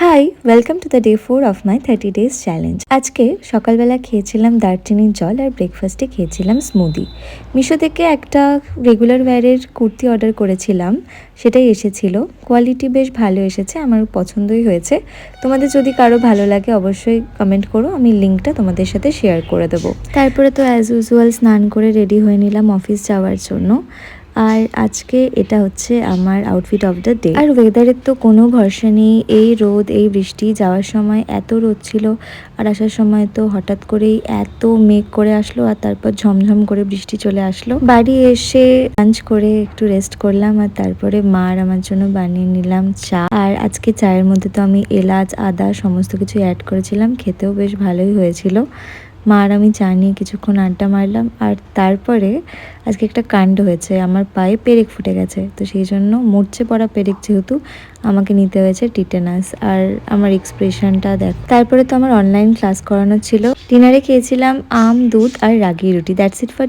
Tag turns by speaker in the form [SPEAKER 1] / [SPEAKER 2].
[SPEAKER 1] High, welcome to the day 4 of my 30 days challenge. আজকে সকালবেলা খেয়েছিলাম দারচিনির জল আর ব্রেকফাস্টে খেয়েছিলাম স্মুদি। মিশো থেকে একটা রেগুলার ওয়্যারের কুর্তি অর্ডার করেছিলাম, সেটাই এসেছিল। কোয়ালিটি বেশ ভালো এসেছে, আমার পছন্দই হয়েছে। তোমাদের যদি কারো ভালো লাগে অবশ্যই কমেন্ট করো, আমি লিঙ্কটা তোমাদের সাথে শেয়ার করে দেবো। তারপরে তো অ্যাজ ইউজুয়াল স্নান করে রেডি হয়ে নিলাম অফিস যাওয়ার জন্য। আর আজকে এটা হচ্ছে আমার আউটফিট অফ দ্য ডে। আর ওয়েদারের তো কোনো ভরসা নেই, এই রোদ এই বৃষ্টি। যাওয়ার সময় এত রোদ ছিল আর আসার সময় তো হঠাৎ করেই এত মেঘ করে আসলো আর তারপর ঝমঝম করে বৃষ্টি চলে আসলো। বাড়ি এসে লাঞ্চ করে একটু রেস্ট করলাম আর তারপরে মা আর আমার জন্য বানিয়ে নিলাম চা। আর আজকে চায়ের মধ্যে তো আমি এলাচ আদা সমস্ত কিছু অ্যাড করেছিলাম, খেতেও বেশ ভালোই হয়েছিল। মা আর আমি চা নিয়ে কিছুক্ষণ আড্ডা মারলাম। আর তারপরে আজকে একটা কাণ্ড হয়েছে, আমার পায়ে পেরেক ফুটে গেছে, তো সেই জন্য মরচে পড়া পেরেক যেহেতু আমাকে নিতে হয়েছে টিটেনাস। আর আমার এক্সপ্রেশনটা দেখ। তারপরে তো আমার অনলাইন ক্লাস করানো ছিল। ডিনারে খেয়েছিলাম আম দুধ আর রাগি রুটি। That's it for